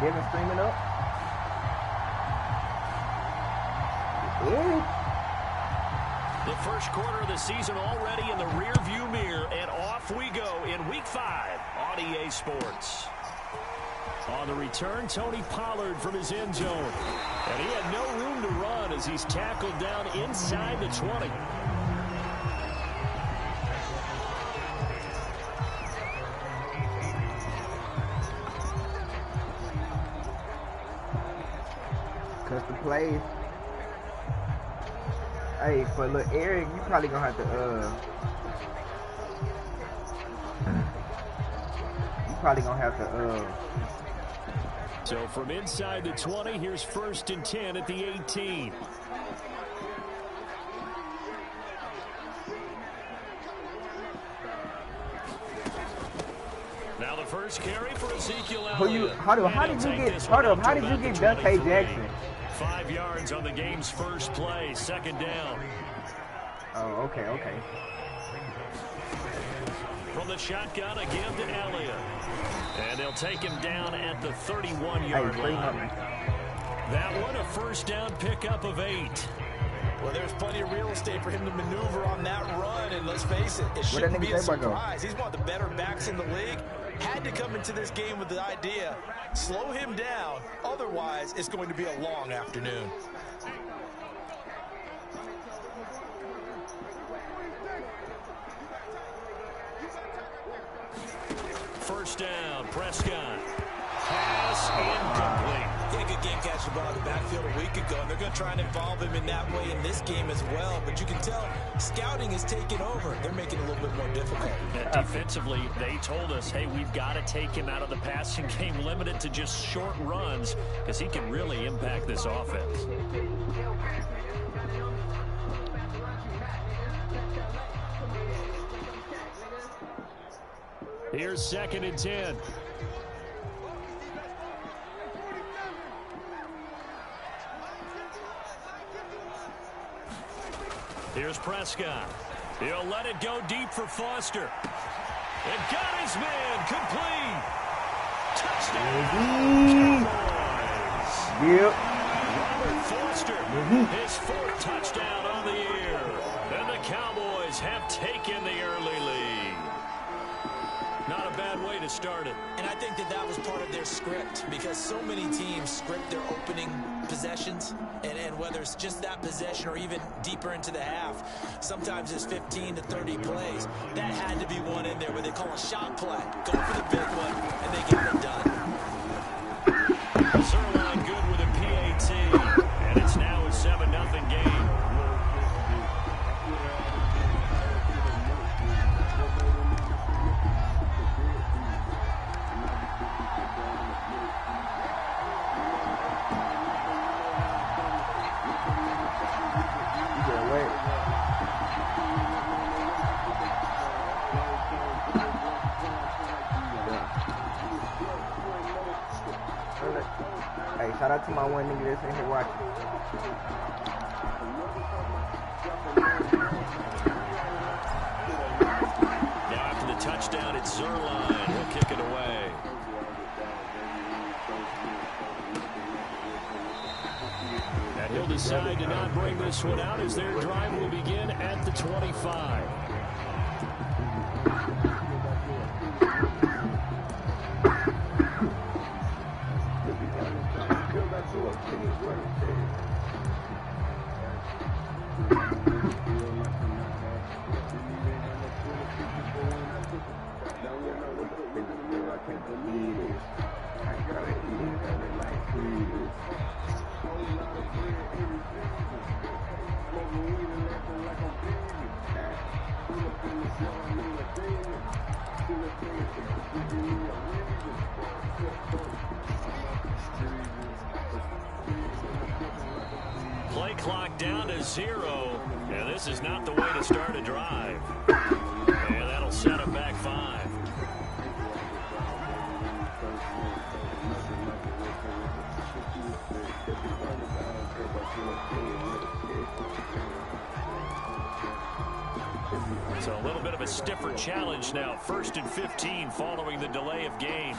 Devin streaming up. Yeah. The first quarter of the season already in the rearview mirror, and off we go in Week 5 on EA Sports. On the return, Tony Pollard from his end zone. And he had no room to run as he's tackled down inside the 20. Custom plays. Hey, for little Eric, you probably gonna have to So from inside the 20, here's 1st and 10 at the 18. Now the first carry for Ezekiel Elliott. How did you get Dante Jackson? 5 yards on the game's first play, 2nd down. Oh, okay. From the shotgun again to Elliott. And they'll take him down at the 31-yard line. That one, a 1st down pickup of 8. Well, there's plenty of real estate for him to maneuver on that run, and let's face it, it shouldn't be a surprise. He's one of the better backs in the league. Had to come into this game with the idea, slow him down, otherwise it's going to be a long afternoon. First down, Prescott. Pass incomplete. Yeah, good game catching the ball in the backfield a week ago, and they're going to try and involve him in that way in this game as well. But you can tell scouting is taking over. They're making it a little bit more difficult. Defensively, they told us, hey, we've got to take him out of the passing game, limited to just short runs, because he can really impact this offense. Here's 2nd and 10. Here's Prescott. He'll let it go deep for Foster. And got his man complete. Touchdown. Yep. Robert Foster, his 4th touchdown on the year. And the Cowboys have taken the early lead. Not a bad way to start it. And I think that was part of their script, because so many teams script their opening possessions, and whether it's just that possession or even deeper into the half, sometimes it's 15 to 30 plays. That had to be one in there where they call a shot play. Go for the big one, and they get it done. Zerline good with a PAT, and it's now a 7-0 game. Hey, shout out to my one nigga that's in here watching. Now after the touchdown, it's Zerline. He'll kick it away. And he'll decide to not bring this one out as their drive will begin at the 25. Play clock down to 0, and this is not the way to start a drive. And that'll set him back 5. So a little bit of a stiffer challenge now. 1st and 15 following the delay of game.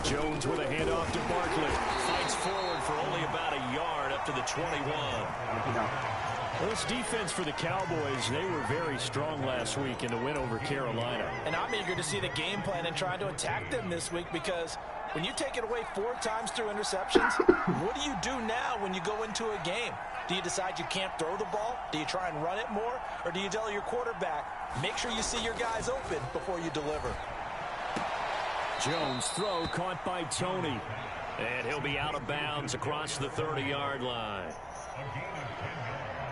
Jones with a handoff to Barkley. Fights forward for only about a yard up to the 21. Well, this defense for the Cowboys, they were very strong last week in the win over Carolina. And I'm eager to see the game plan and try to attack them this week, because when you take it away 4 times through interceptions, what do you do now when you go into a game? Do you decide you can't throw the ball? Do you try and run it more? Or do you tell your quarterback, make sure you see your guys open before you deliver? Jones throw caught by Tony. And he'll be out of bounds across the 30-yard line.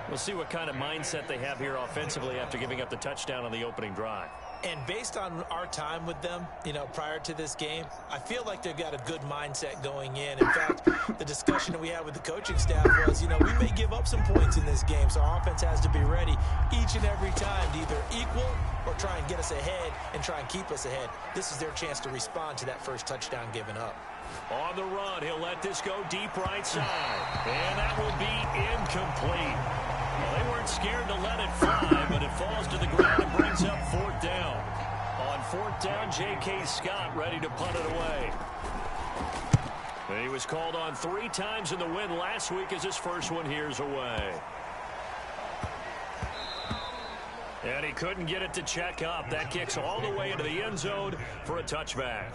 We'll see what kind of mindset they have here offensively after giving up the touchdown on the opening drive. And based on our time with them, prior to this game, I feel like they've got a good mindset going in. In fact, the discussion that we had with the coaching staff was, we may give up some points in this game, so our offense has to be ready each and every time to either equal or try and get us ahead and try and keep us ahead. This is their chance to respond to that first touchdown given up. On the run, he'll let this go deep right side. And that will be incomplete. Well, they weren't scared to let it fly, but it falls to the ground and brings up 4th down. On 4th down, J.K. Scott ready to punt it away. And he was called on 3 times in the win last week as his first one here's away. And he couldn't get it to check up. That kicks all the way into the end zone for a touchback.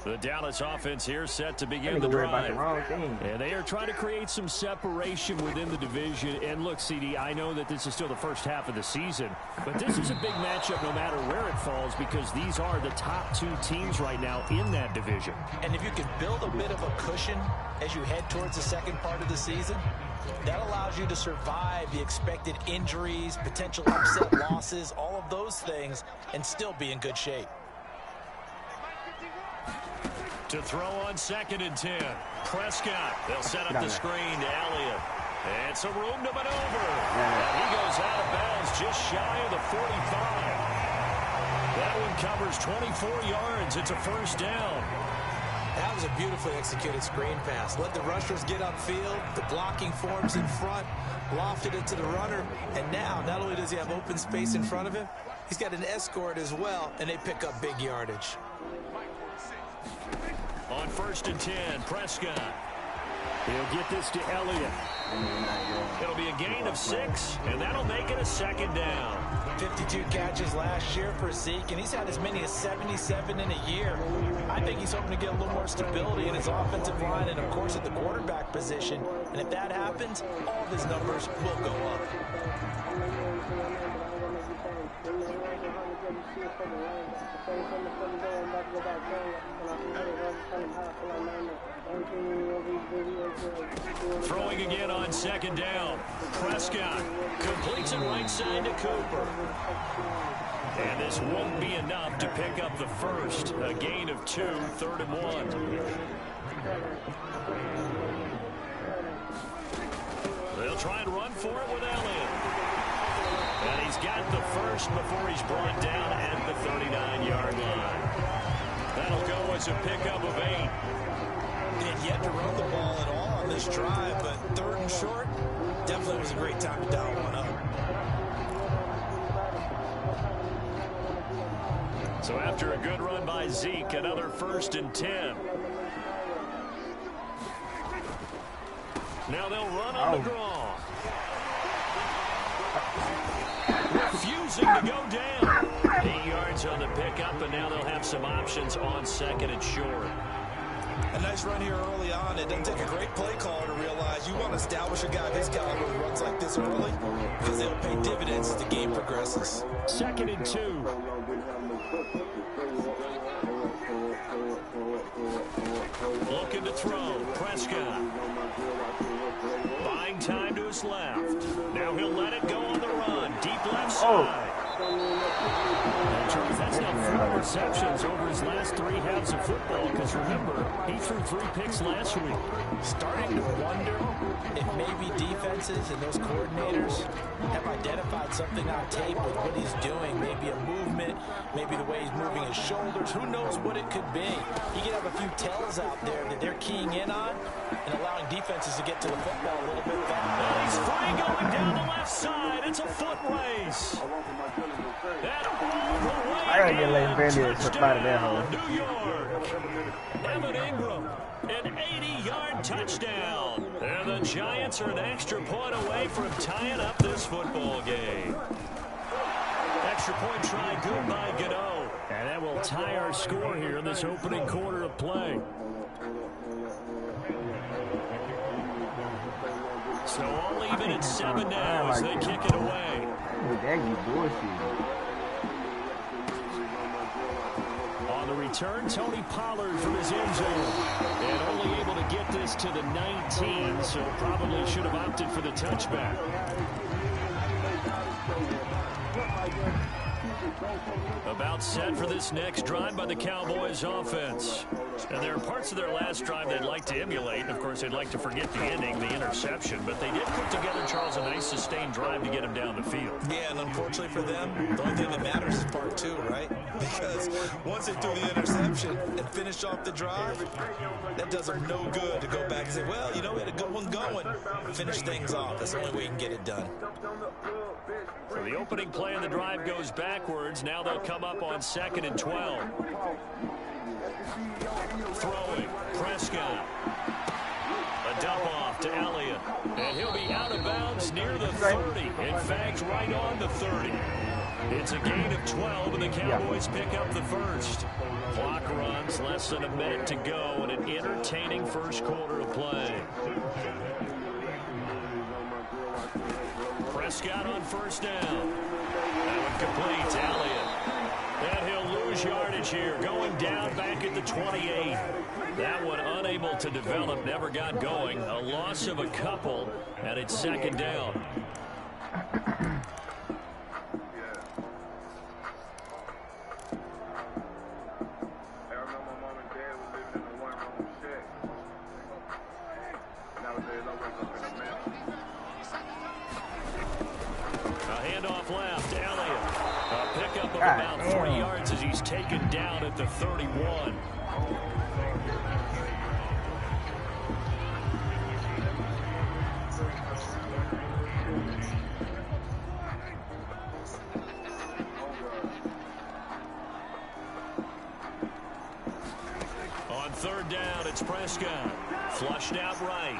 The Dallas offense here set to begin the drive. And they are trying to create some separation within the division. And look, CD, I know that this is still the first half of the season, but this is a big matchup no matter where it falls, because these are the top 2 teams right now in that division. And if you can build a bit of a cushion as you head towards the second part of the season, that allows you to survive the expected injuries, potential upset losses, all of those things, and still be in good shape. To throw on 2nd and 10. Prescott. They'll set up the screen to Elliott. And some room to maneuver. And he goes out of bounds just shy of the 45. That one covers 24 yards. It's a 1st down. That was a beautifully executed screen pass. Let the rushers get upfield. The blocking forms in front. Lofted it to the runner. And now, not only does he have open space in front of him, he's got an escort as well, and they pick up big yardage. On 1st and 10, Prescott. He'll get this to Elliott. It'll be a gain of 6, and that'll make it a 2nd down. 52 catches last year for Zeke, and he's had as many as 77 in a year. I think he's hoping to get a little more stability in his offensive line and, of course, at the quarterback position. And if that happens, all of his numbers will go up. Throwing again on 2nd down. Prescott completes it right side to Cooper. And this won't be enough to pick up the first. A gain of 2, 3rd and 1. They'll try and run for it with Elliott. And he's got the first before he's brought down at the 39-yard line. That'll go as a pickup of 8. And yet to run the ball at all on this drive, but 3rd and short, definitely was a great time to dial one up. So after a good run by Zeke, another 1st and 10. Now they'll run on the draw. Refusing to go down. 8 yards on the pickup, and now they'll have some options on 2nd and short. A nice run here early on. It doesn't take a great play caller to realize you want to establish a guy of his caliber who runs like this early, because they'll pay dividends as the game progresses. 2nd and 2. Looking to throw. Prescott. Buying time to his left. Now he'll let it go on the run. Deep left side. Charles, that's now 4 receptions over his last 3 halves of football, because remember, he threw 3 picks last week. Starting to wonder if maybe defenses and those coordinators have identified something on tape with what he's doing. Maybe a movement, maybe the way he's moving his shoulders. Who knows what it could be? He could have a few tells out there that they're keying in on and allowing defenses to get to the football a little bit faster. And he's free going down the left side. It's a foot race. And all the way I gotta get in, Leighton Vander to slip out of that hole. New York. Evan Ingram, an 80-yard touchdown. And the Giants are an extra point away from tying up this football game. Extra point try good by Godot. And that will tie our score here in this opening quarter of play. So all even at 7 now as they kick it away. That you bullshit. On the return, Tony Pollard from his end zone. And only able to get this to the 19, so probably should have opted for the touchback. About set for this next drive by the Cowboys offense. And there are parts of their last drive they'd like to emulate. And, of course, they'd like to forget the ending, the interception. But they did put together, Charles, a nice sustained drive to get him down the field. Yeah, and unfortunately for them, the only thing that matters is part two, right? Because once they threw the interception and finished off the drive, that does them no good to go back and say, well, you know, we had a good one going. Finish things off. That's the only way you can get it done. So the opening play of the drive goes backwards. Now they'll come up on 2nd and 12. Throwing, Prescott. A dump off to Elliott. And he'll be out of bounds near the 30. In fact, right on the 30. It's a gain of 12, and the Cowboys pick up the first. Clock runs, less than a minute to go, and an entertaining first quarter of play. Prescott on first down. That one complete to Elliott. And he'll lose yardage here, going down back at the 28. That one unable to develop, never got going. A loss of a couple, and it's 2nd down. About 40 yards as he's taken down at the 31. On 3rd down, it's Prescott. Flushed out right.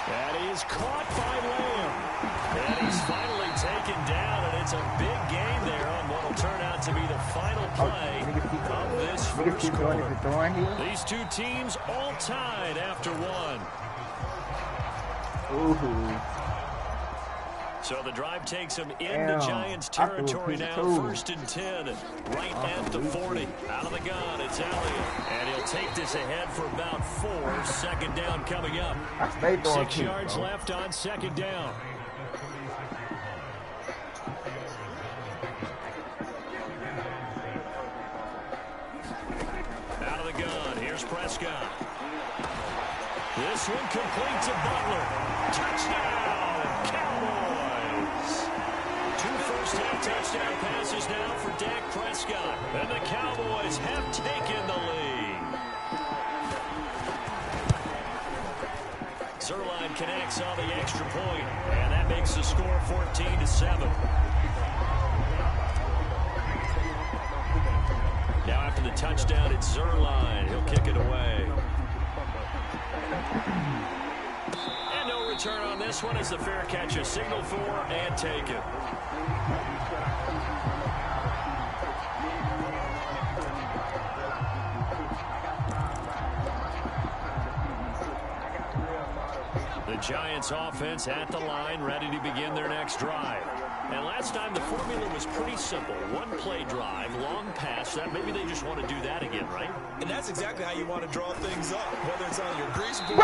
That is caught by Lamb. And he's finally taken down, and it's a big gain there on what will turn out to be the final play of this first quarter. These two teams all tied after one. Ooh. So the drive takes them into Giants territory now. 1st and 10, right at the 40. Out of the gun, it's Elliott. And he'll take this ahead for about 4. 2nd down coming up. 6 yards left on 2nd down. Out of the gun, here's Prescott. This one complete to Butler. Touchdown, Cowboys. 2 first-half touchdown passes now for Dak Prescott. And the Cowboys have taken the lead. Zerline connects on the extra point, and that makes the score 14-7. Now after the touchdown, it's Zerline. He'll kick it away. And no return on this one as the fair catch is signaled for and taken. The Giants offense at the line, ready to begin their next drive. And last time the formula was pretty simple. 1-play drive, long pass. That maybe they just want to do that again, right? And that's exactly how you want to draw things up. Whether it's on your grease board,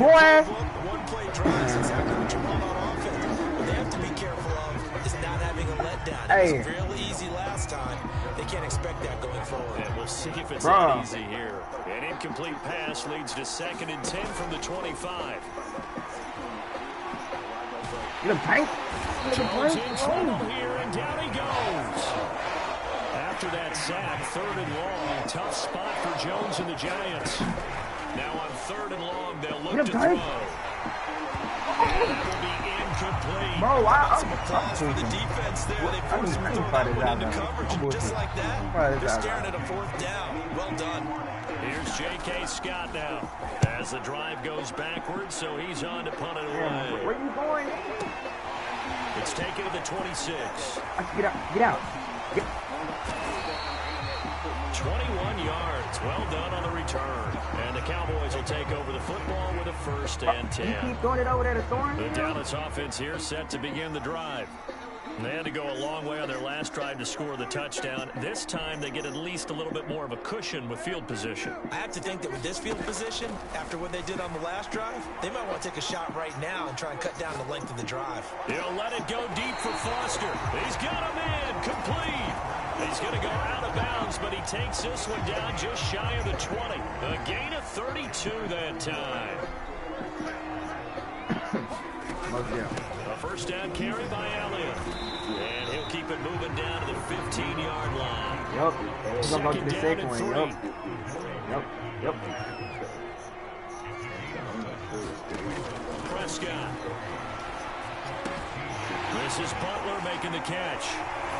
right? One-play drive is exactly what you want on offense. What they have to be careful of is not having a letdown. It was fairly easy last time. They can't expect that going forward. And we'll see if it's that easy here. An incomplete pass leads to 2nd and 10 from the 25. Get him, Tank. Jones in trouble here, and down he goes. After that sack, 3rd and long. Tough spot for Jones and the Giants. Now on 3rd and long, they'll look to throw. That will be incomplete. Bro, Some applause for the defense there. They forced him to throw that one into coverage, and just like that, they're staring at a 4th down. Well done. Here's J.K. Scott now as the drive goes backwards, so he's on to punt it away. Where you going? It's taken to the 26. Get out. Get out. 21 yards. Well done on the return. And the Cowboys will take over the football with a 1st and 10. You keep throwing it over there to Thorne? The Dallas offense here set to begin the drive. They had to go a long way on their last drive to score the touchdown. This time they get at least a little bit more of a cushion with field position. I have to think that with this field position, after what they did on the last drive, they might want to take a shot right now and try and cut down the length of the drive. He'll let it go deep for Foster. He's got him in. Complete. He's going to go out of bounds, but he takes this one down just shy of the 20. A gain of 32 that time. A 1st down carry by Elliott. And he'll keep it moving down to the 15-yard line. Yep. He's going to go to the second one. Yep. Prescott. This is Butler making the catch.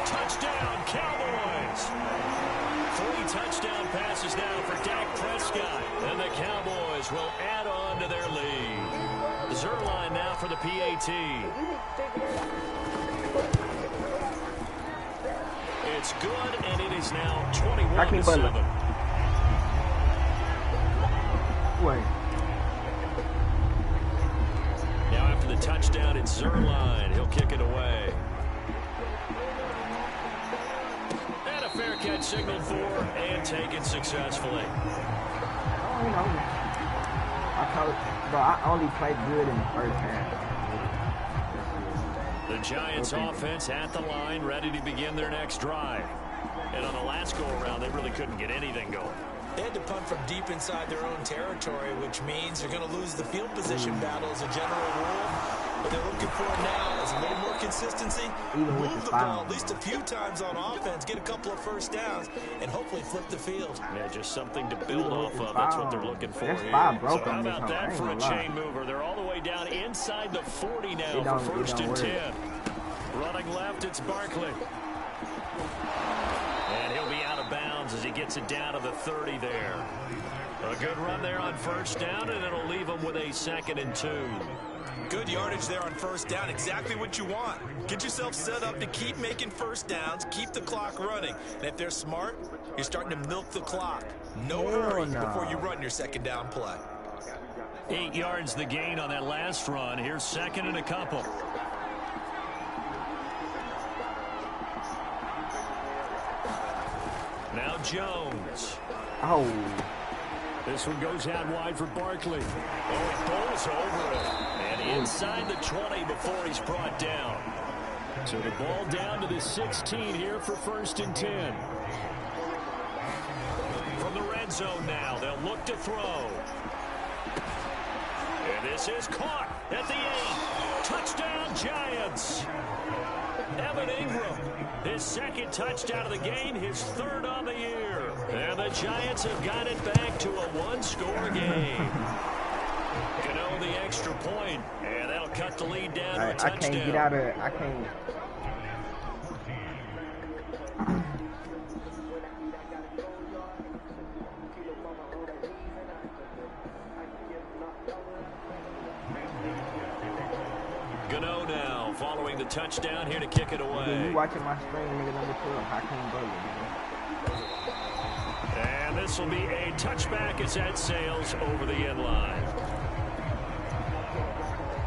Touchdown, Cowboys. 3 touchdown passes now for Dak Prescott. And the Cowboys will add on to their lead. Zerline now for the PAT. It's good, and it is now 21-7. Wait. Now after the touchdown, it's Zerline. He'll kick it away. And a fair catch signaled for and taken successfully. Oh, you know. I only played good in the 1st half. The Giants offense at the line, ready to begin their next drive. And on the last go-around, they really couldn't get anything going. They had to punt from deep inside their own territory, which means they're going to lose the field position battle as a general rule. What they're looking for now is a little more consistency. Move the ball at least a few times on offense, get a couple of 1st downs, and hopefully flip the field. Yeah, just something to build off of. That's what they're looking for here. So how about that for a chain mover? They're all the way down inside the 40 now for 1st and 10. Running left, it's Barkley. And he'll be out of bounds as he gets it down to the 30 there. A good run there on 1st down, and it'll leave him with a 2nd and 2. Good yardage there on 1st down. Exactly what you want. Get yourself set up to keep making 1st downs, keep the clock running. And if they're smart, you're starting to milk the clock. No hurry before you run your 2nd down play. 8 yards the gain on that last run. Here's 2nd and a couple. Now Jones. Oh. This one goes out wide for Barkley. Oh, he bowls over it. And inside the 20 before he's brought down. So the ball down to the 16 here for 1st and 10. From the red zone now, they'll look to throw. And this is caught at the 8. Touchdown, Giants. Evan Ingram, his 2nd touchdown of the game, his 3rd on the year. And the Giants have got it back to a 1-score game. Gano the extra point, and that'll cut the lead down to a touchdown. I can't get out of it. I can't. Gano now following the touchdown here to kick it away. You watching my screen, nigga, number 12. I can't go there. And this will be a touchback as that sails over the end line.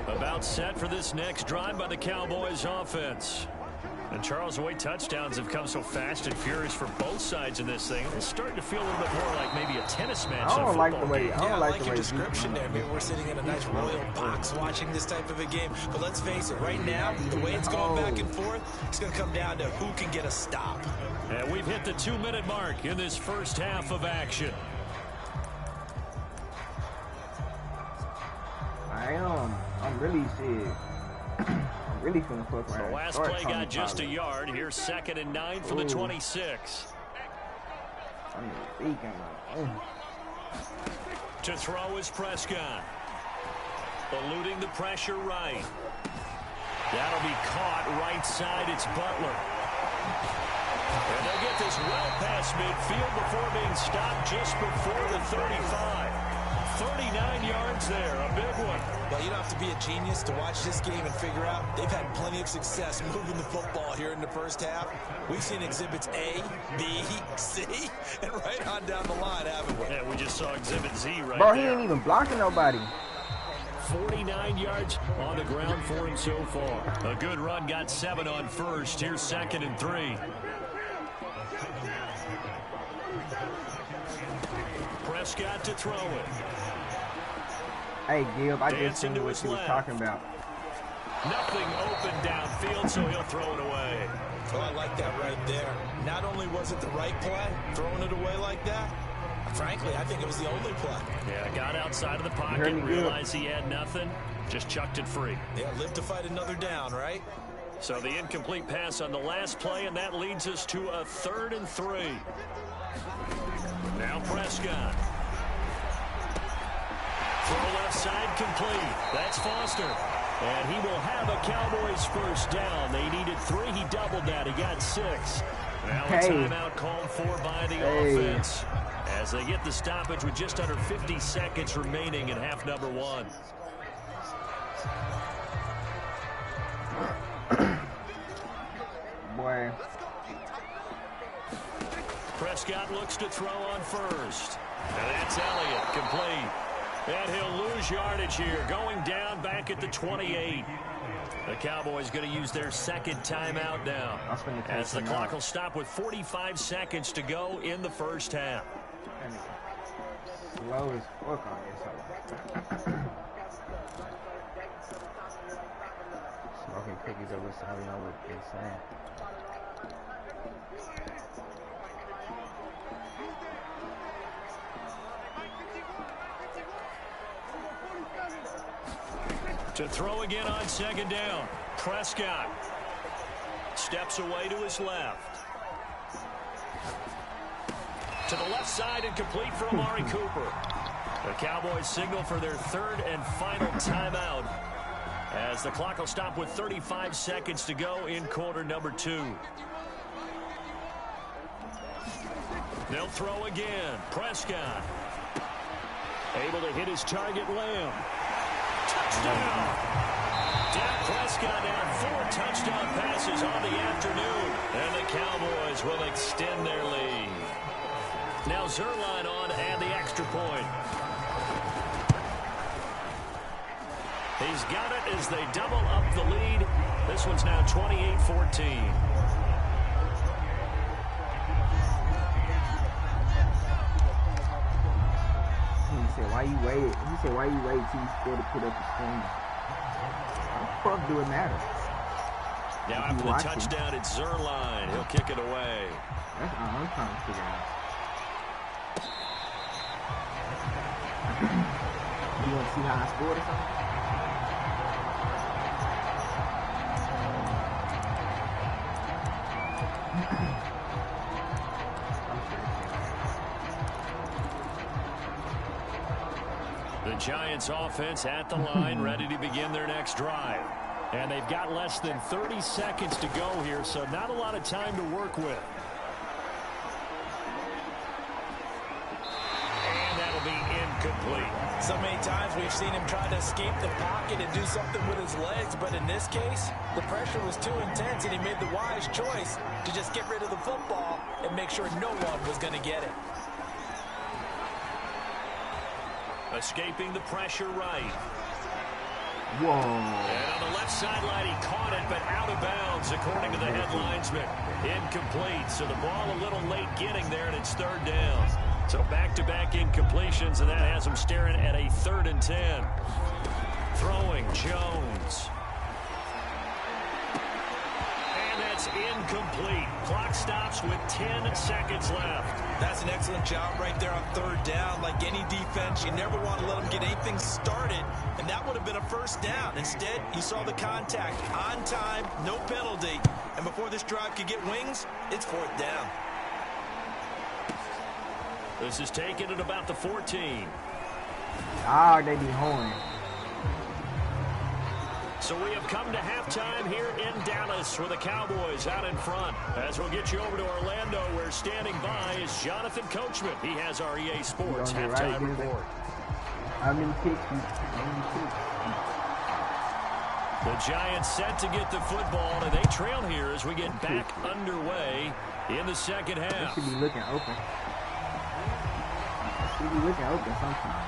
About set for this next drive by the Cowboys offense. And Charles, the way touchdowns have come so fast and furious for both sides in this thing, it's starting to feel a little bit more like maybe a tennis match. I don't like the way. I like your description there. Maybe we're sitting in a nice royal box watching this type of a game. But let's face it, right now, the way it's going back and forth, it's going to come down to who can get a stop. And we've hit the 2-minute mark in this first half of action. I'm really sick. Really finna fuck The around. last play got just a yard. Here's 2nd and 9 from the 26. To throw is Prescott. Eluding the pressure right. That'll be caught right side. It's Butler. And they'll get this well past midfield before being stopped just before the 35. 39 yards there, a big one. Well, you don't have to be a genius to watch this game and figure out they've had plenty of success moving the football here in the first half. We've seen exhibits A, B, C, and right on down the line, haven't we? Yeah, we just saw exhibit Z right Bro, there. he ain't even blocking nobody. 49 yards on the ground for him so far. A good run, got 7 on first. Here's 2nd and 3. Prescott to throw it. Hey, Gib, I just seen what you was talking about. Nothing open downfield, so he'll throw it away. Well, I like that right there. Not only was it the right play, throwing it away like that, frankly, I think it was the only play. Yeah, got outside of the pocket, realized he had nothing, just chucked it free. Yeah, live to fight another down, right? So the incomplete pass on the last play, and that leads us to a 3rd and 3. Now Prescott. Throw left side complete. That's Foster. And he will have a Cowboys first down. They needed 3. He doubled that. He got 6. Now a timeout called for by the offense as they get the stoppage with just under 50 seconds remaining in half number 1. Boy. Prescott looks to throw on first. And that's Elliott, complete. And he'll lose yardage here, going down back at the 28. The Cowboys going to use their 2nd timeout now, as the clock will stop with 45 seconds to go in the first half. Slow as fuck on this. Smoking cookies over something over insane. To throw again on 2nd down. Prescott steps away to his left. To the left side and complete for Amari Cooper. The Cowboys signal for their 3rd and final timeout as the clock will stop with 35 seconds to go in quarter number 2. They'll throw again. Prescott able to hit his target, Lamb. Touchdown! Dak Prescott now 4 touchdown passes on the afternoon. And the Cowboys will extend their lead. Now Zerline on and the extra point. He's got it as they double up the lead. This one's now 28-14. Why you wait? He said, why you wait till you score to put up the screen? How the fuck do it matter? Now after the touchdown, it's Zerline. He'll kick it away. That's all I'm trying to figure out. You want to see how I scored or something? The Giants offense at the line, ready to begin their next drive. And they've got less than 30 seconds to go here, so not a lot of time to work with. And that'll be incomplete. So many times we've seen him try to escape the pocket and do something with his legs, but in this case, the pressure was too intense, and he made the wise choice to just get rid of the football and make sure no one was going to get it. Escaping the pressure right. Whoa. And on the left sideline, he caught it, but out of bounds, according to the head linesman. Incomplete, so the ball a little late getting there, and it's 3rd down. So back-to-back incompletions, and that has him staring at a 3rd and 10. Throwing, Jones. And that's incomplete. Clock stops with 10 seconds left. That's an excellent job right there on third down. Like any defense, you never want to let them get anything started, and that would have been a first down. Instead, you saw the contact on time, no penalty, and before this drive could get wings, it's fourth down. This is taken at about the 14. Ah, they be holding. So we have come to halftime here in Dallas with the Cowboys out in front. As we'll get you over to Orlando, where standing by is Jonathan Coachman. He has our EA Sports halftime report. The Giants set to get the football, and they trail here as we get back underway in the second half. They should be looking open. They should be looking open sometimes.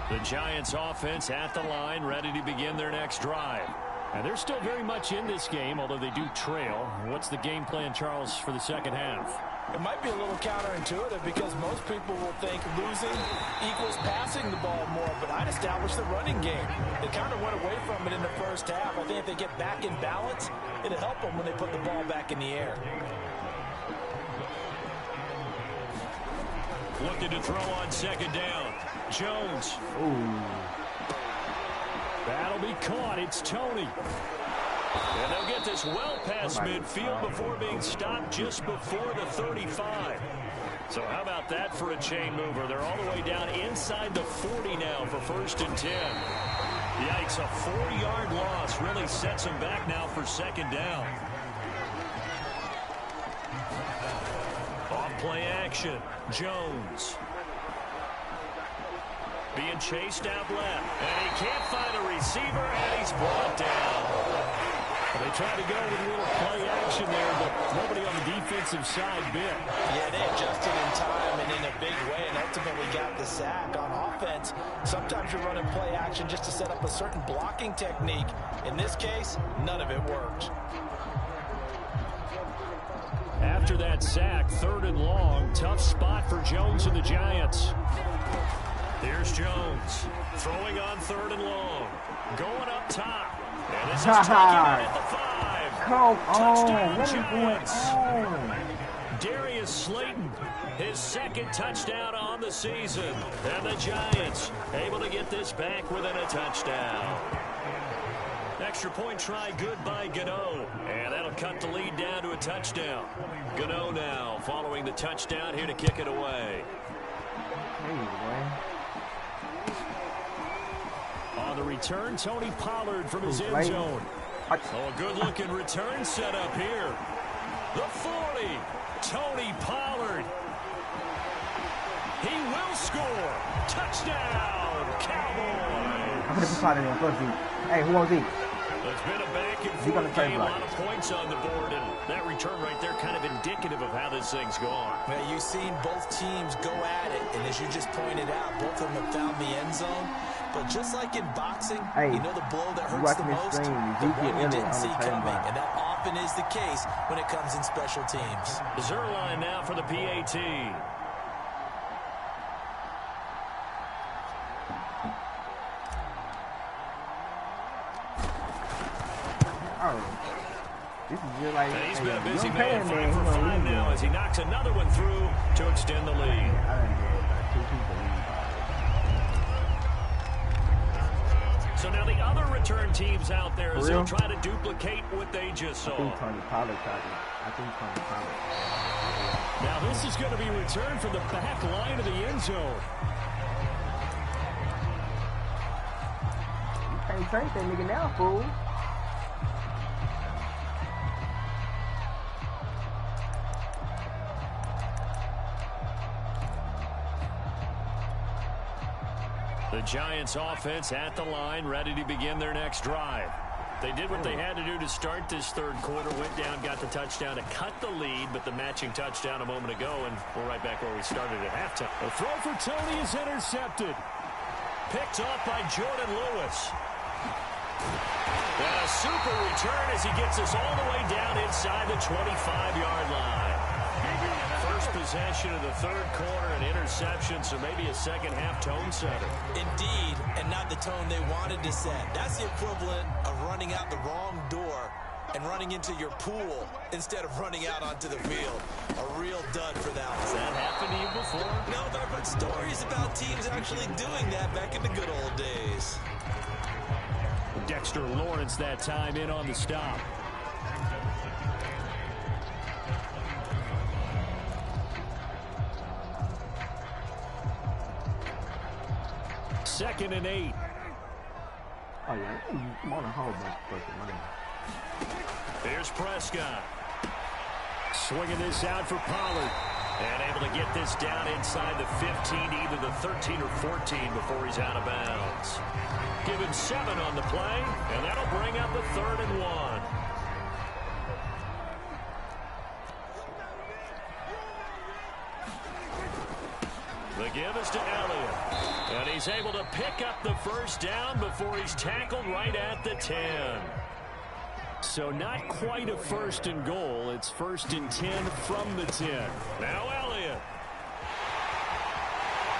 The Giants offense at the line, ready to begin their next drive. And they're still very much in this game, although they do trail. What's the game plan, Charles, for the second half? It might be a little counterintuitive because most people will think losing equals passing the ball more, but I'd establish the running game. They kind of went away from it in the first half. I think if they get back in balance, it'll help them when they put the ball back in the air. Looking to throw on second down. Jones. Ooh. That'll be caught. It's Tony. And they'll get this well past midfield before being stopped just before the 35. So how about that for a chain mover? They're all the way down inside the 40 now for 1st and 10. Yikes, a 4-yard loss really sets them back now for second down. Off play action. Jones. Being chased out left. And he can't find a receiver, and he's brought down. They tried to go with a little play action there, but nobody on the defensive side bit. Yeah, they adjusted in time and in a big way and ultimately got the sack. On offense, sometimes you're running play action just to set up a certain blocking technique. In this case, none of it worked. After that sack, 3rd and long, tough spot for Jones and the Giants. Here's Jones, throwing on 3rd and long, going up top. And this is taken out at the 5. Come Touchdown, on, Giants. on? Darius Slayton, his 2nd touchdown on the season. And the Giants able to get this back within a touchdown. Extra point try good by Gano. And that'll cut the lead down to a touchdown. Gano now following the touchdown here to kick it away. On the return, Tony Pollard from his end zone. Oh, a good-looking return set up here. The 40, Tony Pollard. He will score. Touchdown, Cowboys. I'm going to be part of him. Hey, who wants he? It's been a back-and-forth game, a lot of points on the board, and that return right there kind of indicative of how this thing's gone. Well, you've seen both teams go at it, and as you just pointed out, both of them have found the end zone. But just like in boxing, you know the blow that hurts the most? The one you didn't see coming, and that often is the case when it comes in special teams. Zerline now for the PAT. This is just like, he's been a busy man, 5 for 5 now as he knocks another one through to extend the lead. So now the other return teams out there as they'll try to duplicate what they just saw. I think Tony Pollard. Now this is going to be returned from the back line of the end zone. You can't trade that nigga now, fool. The Giants offense at the line, ready to begin their next drive. They did what they had to do to start this 3rd quarter, went down, got the touchdown to cut the lead, but the matching touchdown a moment ago, and we're right back where we started at halftime. The throw for Tony is intercepted. Picked off by Jordan Lewis. And a super return as he gets us all the way down inside the 25-yard line. first possession of the third quarter, an interception, so maybe a second-half tone setter. Indeed, and not the tone they wanted to set. That's the equivalent of running out the wrong door and running into your pool instead of running out onto the field. A real dud for that one. Has that happened to you before? No, but I've heard stories about teams actually doing that back in the good old days. Dexter Lawrence that time in on the stop. Second and 8. Oh, yeah. I'm on a whole bunch of money. Here's Prescott. Swinging this out for Pollard. And able to get this down inside the 15, either the 13 or 14 before he's out of bounds. Give him 7 on the play, and that'll bring up a 3rd and 1. The give is to Elliott. And he's able to pick up the first down before he's tackled right at the 10. So not quite a 1st and goal. It's 1st and 10 from the 10. Now Elliott.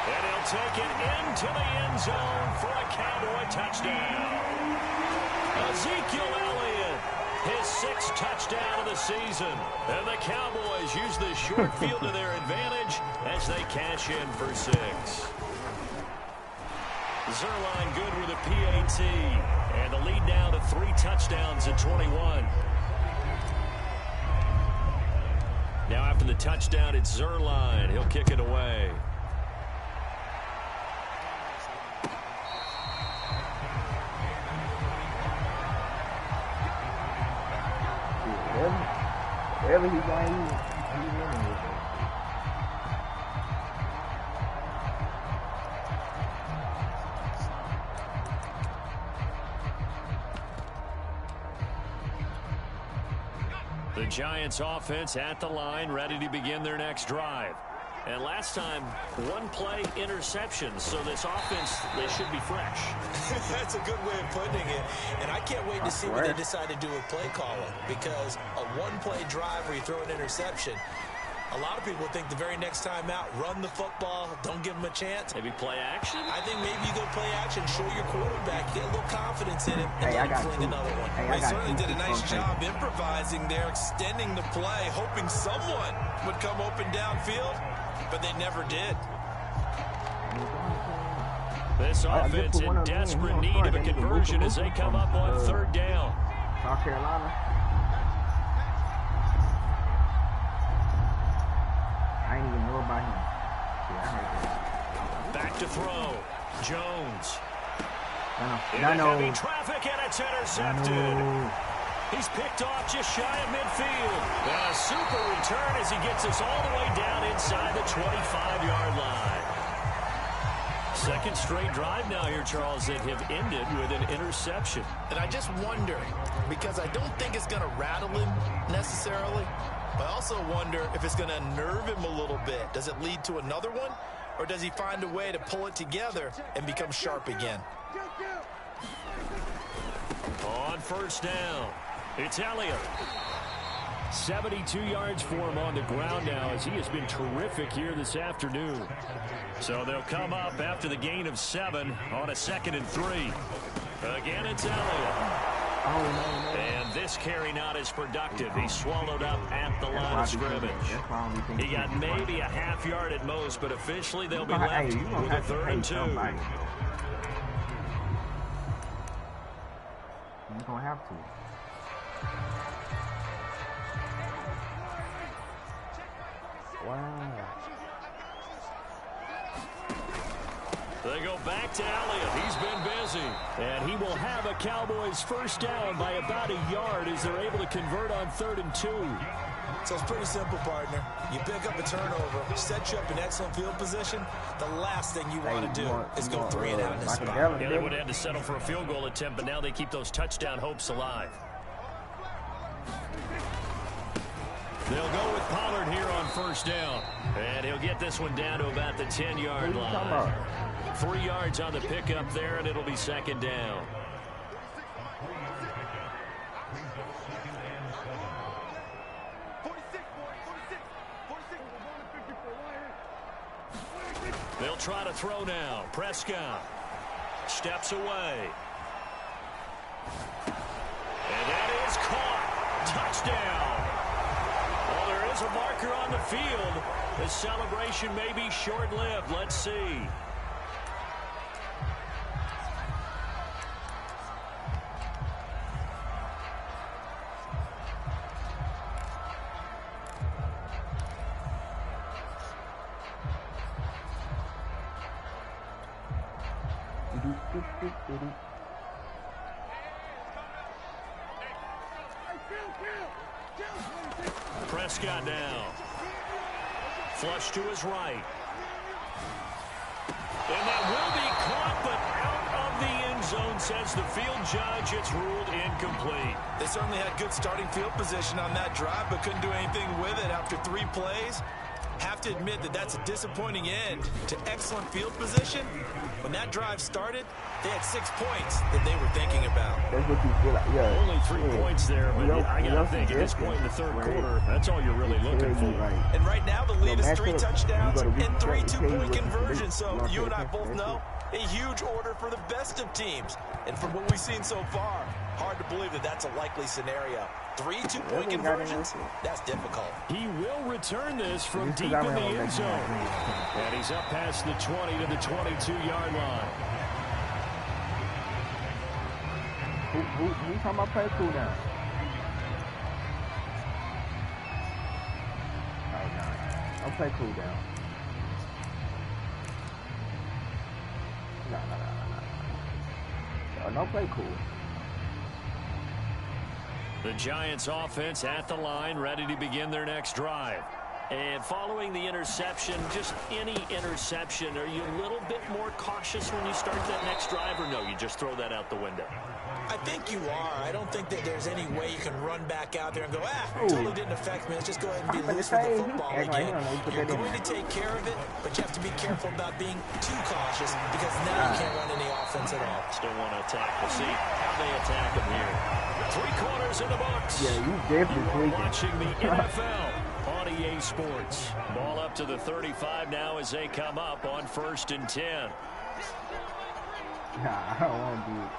And he'll take it into the end zone for a Cowboy touchdown. Ezekiel Elliott, his 6th touchdown of the season. And the Cowboys use the short field to their advantage as they cash in for 6. Zerline good with a PAT. And the lead now to 3 touchdowns at 21. Now after the touchdown, it's Zerline. He'll kick it away. Wherever he's going, he's winning with it. The Giants offense at the line, ready to begin their next drive. And last time, 1-play interception. So this offense, they should be fresh. That's a good way of putting it. And I can't wait to see what they decide to do with play calling. Because a 1-play drive where you throw an interception, a lot of people think the very next time out, run the football, don't give them a chance. Maybe play action? I think maybe you go play action, show your quarterback, get a little confidence in him, and let him fling another one. They certainly did a nice job improvising there, extending the play, hoping someone would come open downfield, but they never did. This offense in desperate need of a conversion as they come up on 3rd down. South Carolina. I didn't even know about him. Back to throw. Jones. Into heavy traffic, and it's intercepted. He's picked off just shy of midfield. And a super return as he gets us all the way down inside the 25-yard line. 2nd straight drive now here, Charles, that have ended with an interception. And I just wonder, because I don't think it's going to rattle him necessarily, but I also wonder if it's going to nerve him a little bit. Does it lead to another one, or does he find a way to pull it together and become sharp again? On 1st down, it's Elliott. 72 yards for him on the ground now as he has been terrific here this afternoon. So they'll come up after the gain of 7 on a 2nd and 3. Again, it's Elliott. And this carry not as productive. He's swallowed up at the line of scrimmage. He got maybe a half yard at most, but officially they'll be left with a 3rd and 2. You're going to have to. Wow. They go back to Elliott. He's been busy. And he will have a Cowboys 1st down by about a yard as they're able to convert on 3rd and 2. So it's pretty simple, partner. You pick up a turnover, set you up in excellent field position. The last thing you want to do is go 3 and out in this spot. Yeah, they would have had to settle for a field goal attempt, but now they keep those touchdown hopes alive. They'll go with Pollard here on 1st down. And he'll get this one down to about the 10-yard line. 3 yards on the pickup there, and it'll be 2nd down. They'll try to throw now. Prescott steps away. And that is caught. Touchdown. Well, there is a marker on the field. The celebration may be short-lived. Let's see. Prescott now. Flush to his right. And that will be caught, but out of the end zone, says the field judge. It's ruled incomplete. They certainly had good starting field position on that drive, but couldn't do anything with it after 3 plays. Have to admit that that's a disappointing end to excellent field position. When that drive started, they had 6 points that they were thinking about. That's what you feel like. Yeah. Only 3 points there, but I got to think at this point in the third quarter, that's all you're really looking for. And right now, the lead is 3 touchdowns and 3 2-point conversions. So you and I both know a huge order for the best of teams. And from what we've seen so far, hard to believe that that's a likely scenario. 3 2-point conversions, that's difficult. He will return this from deep in the end zone. And he's up past the 20 to the 22-yard line. Who talking about play cool down? Oh, no. I'll play cool down. No. No play cool. The Giants offense at the line, ready to begin their next drive. And following the interception, just any interception, are you a little bit more cautious when you start that next drive, or no, you just throw that out the window? I think you are. I don't think that there's any way you can run back out there and go, it totally didn't affect me. Let's just go ahead and be loose with the football again. You're going to take care of it, but you have to be careful about being too cautious because now you can't run any offense at all. Still want to attack. We'll see how they attack him here. 3 quarters in the books. Yeah, you definitely watching the NFL on EA Sports. Ball up to the 35 now as they come up on 1st and 10. Nah, I don't want to do it.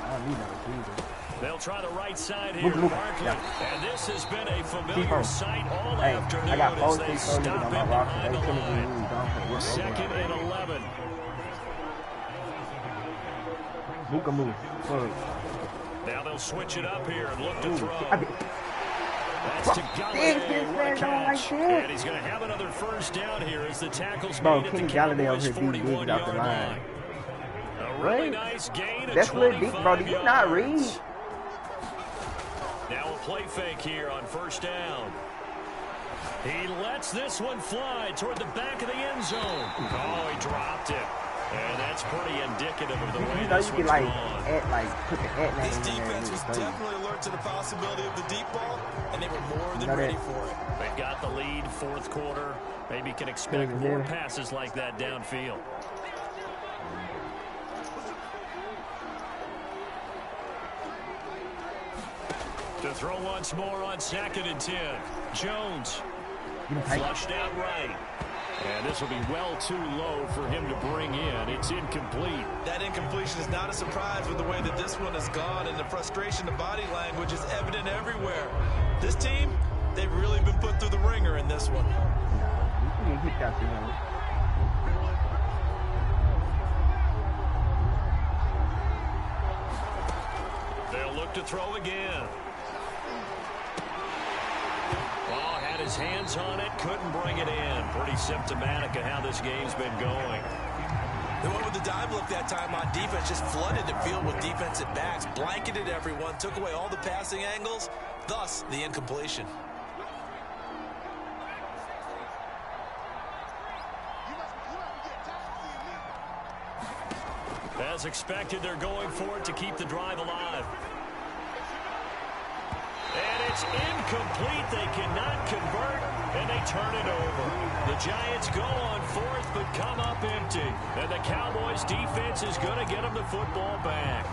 I don't need no either. They'll try the right side here, Barkley. Yeah. And this has been a familiar sight all afternoon as they stop him behind the line. 2nd and 11. Luka move. Now they'll switch it up here and look to throw. That's to Galladay. What a catch. And he's going to have another first down here as the tackle's made at the Cowboys' 41-yard line. A really nice gain. That's a little deep, bro. Did you not read? Now a play fake here on 1st down. He lets this one fly toward the back of the end zone. Oh, he dropped it. And that's pretty indicative of the way this one's gone. This defense was definitely alert to the possibility of the deep ball, and they were more than ready for it. They've got the lead, 4th quarter. Maybe can expect more passes like that downfield. To throw once more on 2nd and 10. Jones flushed out right. And this will be well too low for him to bring in. It's incomplete. That incompletion is not a surprise with the way that this one has gone, and the frustration of body language is evident everywhere. This team, they've really been put through the ringer in this one. They'll look to throw again. Had his hands on it, couldn't bring it in. Pretty symptomatic of how this game's been going. They went with the dive look that time on defense, just flooded the field with defensive backs, blanketed everyone, took away all the passing angles, thus the incompletion. As expected, they're going for it to keep the drive alive. And it's incomplete. They cannot convert, and they turn it over. The Giants go on 4th, but come up empty. And the Cowboys' defense is going to get them the football back.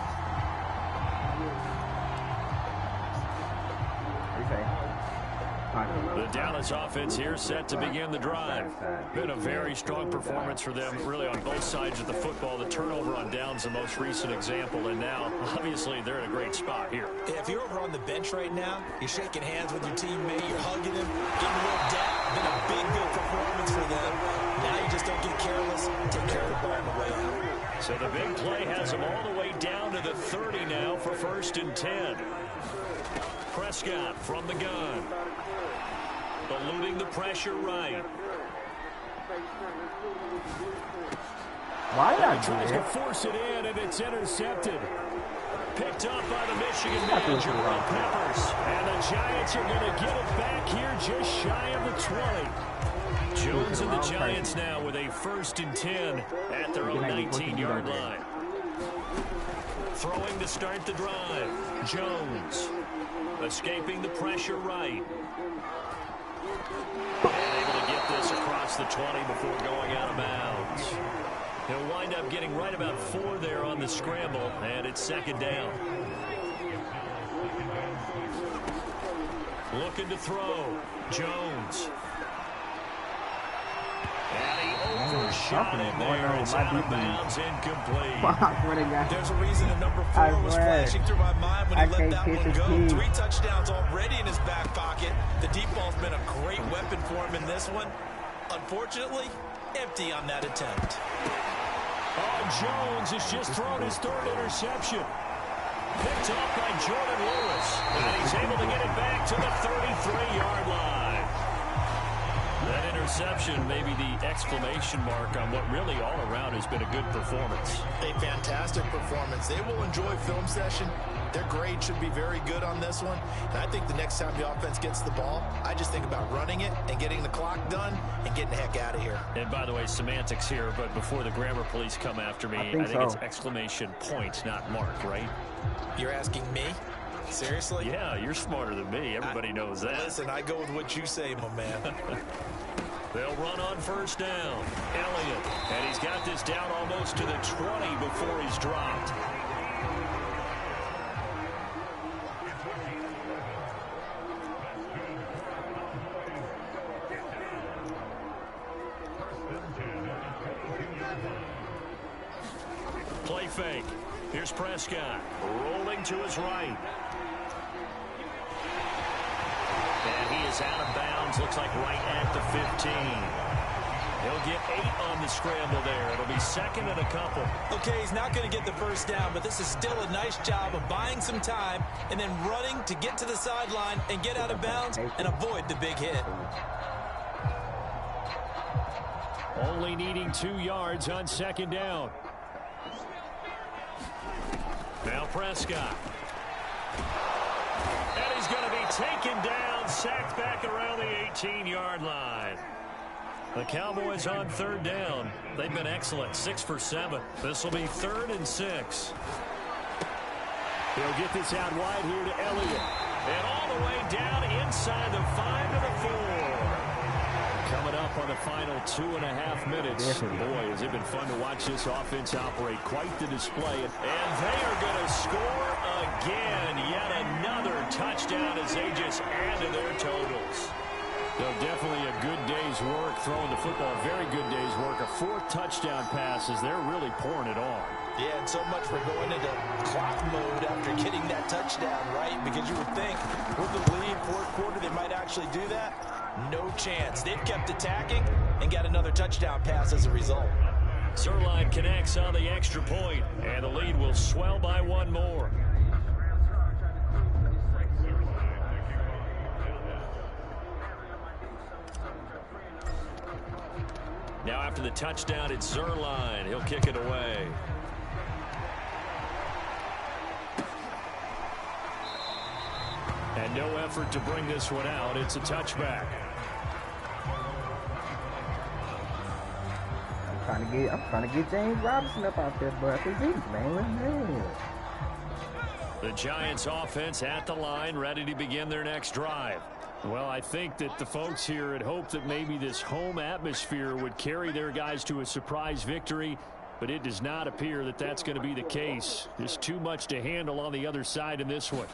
The Dallas offense here set to begin the drive. Been a very strong performance for them, really on both sides of the football. The turnover on downs the most recent example, and now, obviously, they're in a great spot here. If you're over on the bench right now, you're shaking hands with your teammate, you're hugging him, getting a little dap. Been a big, good performance for them. Now you just don't get careless. Take care of the ball on the way out. So the big play has them all the way down to the 30 now for 1st and 10. Prescott from the gun. Eluding the pressure right. Why not? Tries to force it in, and it's intercepted. Picked up by the Michigan manager, Will Peppers. And the Giants are going to get it back here just shy of the 20. Jones and the Giants now with a 1st and 10 at their own 19-yard line. Throwing to start the drive. Jones escaping the pressure right. And able to get this across the 20 before going out of bounds. He'll wind up getting right about 4 there on the scramble, and it's 2nd down. Looking to throw. Jones. And he overshot it there. It's out of bounds, incomplete. There's a reason the number 4 was flashing through my mind when he let that one go. 3 touchdowns already in his back pocket. The deep ball's been a great weapon for him in this one. Unfortunately, empty on that attempt. Oh, Jones has just thrown his 3rd interception. Picked up by Jordan Lewis. And he's able to get it back to the 33-yard line. That interception may be the exclamation mark on what really all around has been a good performance. A fantastic performance. They will enjoy film session. Their grade should be very good on this one. And I think the next time the offense gets the ball, I just think about running it and getting the clock done and getting the heck out of here. And by the way, semantics here, but before the grammar police come after me, I think it's exclamation point, not mark, right? You're asking me? Seriously? Yeah, you're smarter than me. Everybody knows that. Listen, I go with what you say, my man. They'll run on 1st down. Elliott. And he's got this down almost to the 20 before he's dropped. Play fake. Here's Prescott. Rolling to his right. And he is out of bounds. Looks like right at the 15. He'll get 8 on the scramble there. It'll be 2nd and a couple. Okay, he's not going to get the 1st down, but this is still a nice job of buying some time and then running to get to the sideline and get out of bounds and avoid the big hit. Only needing 2 yards on 2nd down. Now Prescott. And he's going to be taken down, sacked back around the 18-yard line. The Cowboys on 3rd down. They've been excellent, 6 for 7. This will be 3rd and 6. He'll get this out wide here to Elliott. And all the way down inside the 5 to the 4. Coming up on the final 2.5 minutes. Boy, has it been fun to watch this offense operate. Quite the display. And they are going to score again. Yet another touchdown as they just add to their totals. So definitely a good day's work throwing the football. A very good day's work. A 4th touchdown pass as they're really pouring it on. Yeah, and so much for going into clock mode after getting that touchdown, right? Because you would think with the lead, 4th quarter, they might actually do that. No chance. They've kept attacking and got another touchdown pass as a result. Zerline connects on the extra point, and the lead will swell by 1 more. Now after the touchdown, it's Zerline. He'll kick it away. And no effort to bring this one out. It's a touchback. I'm trying to get James Robinson up out there, but it's easy, man. The Giants offense at the line, ready to begin their next drive. Well, I think that the folks here had hoped that maybe this home atmosphere would carry their guys to a surprise victory, but it does not appear that that's going to be the case. There's too much to handle on the other side in this one.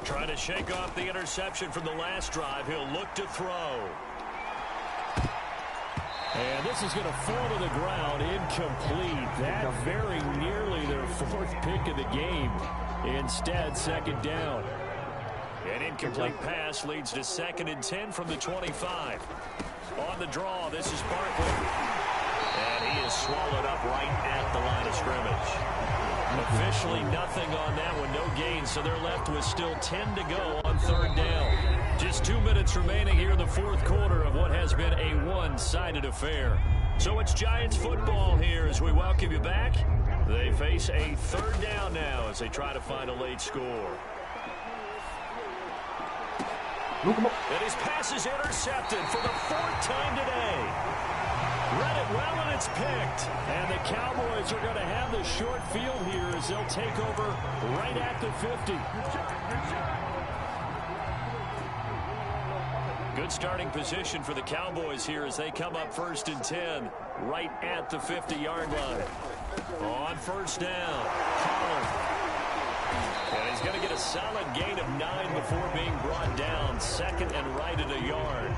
Trying to shake off the interception from the last drive. He'll look to throw. And this is going to fall to the ground, incomplete. That very nearly their fourth pick of the game. Instead, second down. An incomplete pass leads to 2nd and 10 from the 25. On the draw, this is Barkley. And he is swallowed up right at the line of scrimmage. Officially nothing on that one, no gain, so they're left with still 10 to go on 3rd down. Just 2 minutes remaining here in the 4th quarter of what has been a one-sided affair. So it's Giants football here as we welcome you back. They face a 3rd down now as they try to find a late score. And his pass is intercepted for the 4th time today. Read it well, and it's picked. And the Cowboys are going to have the short field here as they'll take over right at the 50. Good starting position for the Cowboys here as they come up 1st and 10 right at the 50-yard line. On 1st down, Pollard. And he's going to get a solid gain of 9 before being brought down. 2nd and right at a yard.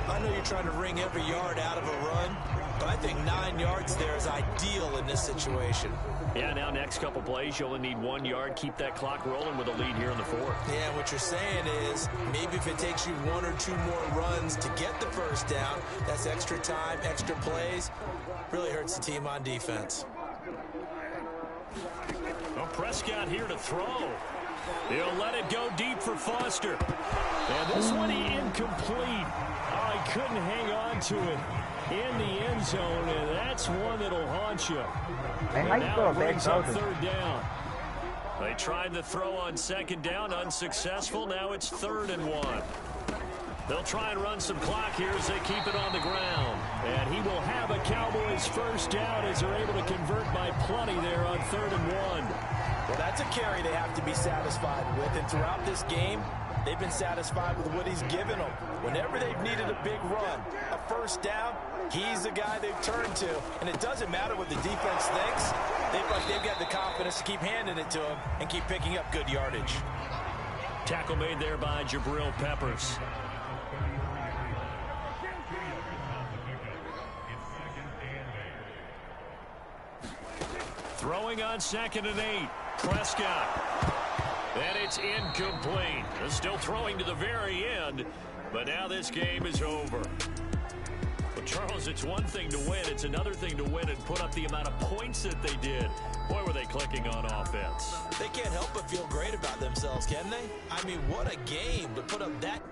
I know you're trying to wring every yard out of a run, but I think 9 yards there is ideal in this situation. Yeah, now next couple plays, you only need 1 yard. Keep that clock rolling with a lead here in the 4th. Yeah, what you're saying is maybe if it takes you 1 or 2 more runs to get the 1st down, that's extra time, extra plays. Really hurts the team on defense. Well, Prescott here to throw. He'll let it go deep for Foster. And this one incomplete. Oh, he couldn't hang on to it in the end zone, and that's one that'll haunt you. And now it brings up 3rd down. They tried the throw on 2nd down, unsuccessful. Now it's 3rd and 1. They'll try and run some clock here as they keep it on the ground. And he will have a Cowboys 1st down as they're able to convert by plenty there on 3rd and 1. Well, that's a carry they have to be satisfied with. And throughout this game, they've been satisfied with what he's given them. Whenever they've needed a big run, a 1st down, he's the guy they've turned to. And it doesn't matter what the defense thinks. They've got the confidence to keep handing it to him and keep picking up good yardage. Tackle made there by Jabril Peppers. Throwing on 2nd and 8. Prescott. And it's incomplete. They're still throwing to the very end, but now this game is over. Well, Charles, it's one thing to win. It's another thing to win and put up the amount of points that they did. Boy, were they clicking on offense. They can't help but feel great about themselves, can they? I mean, what a game to put up that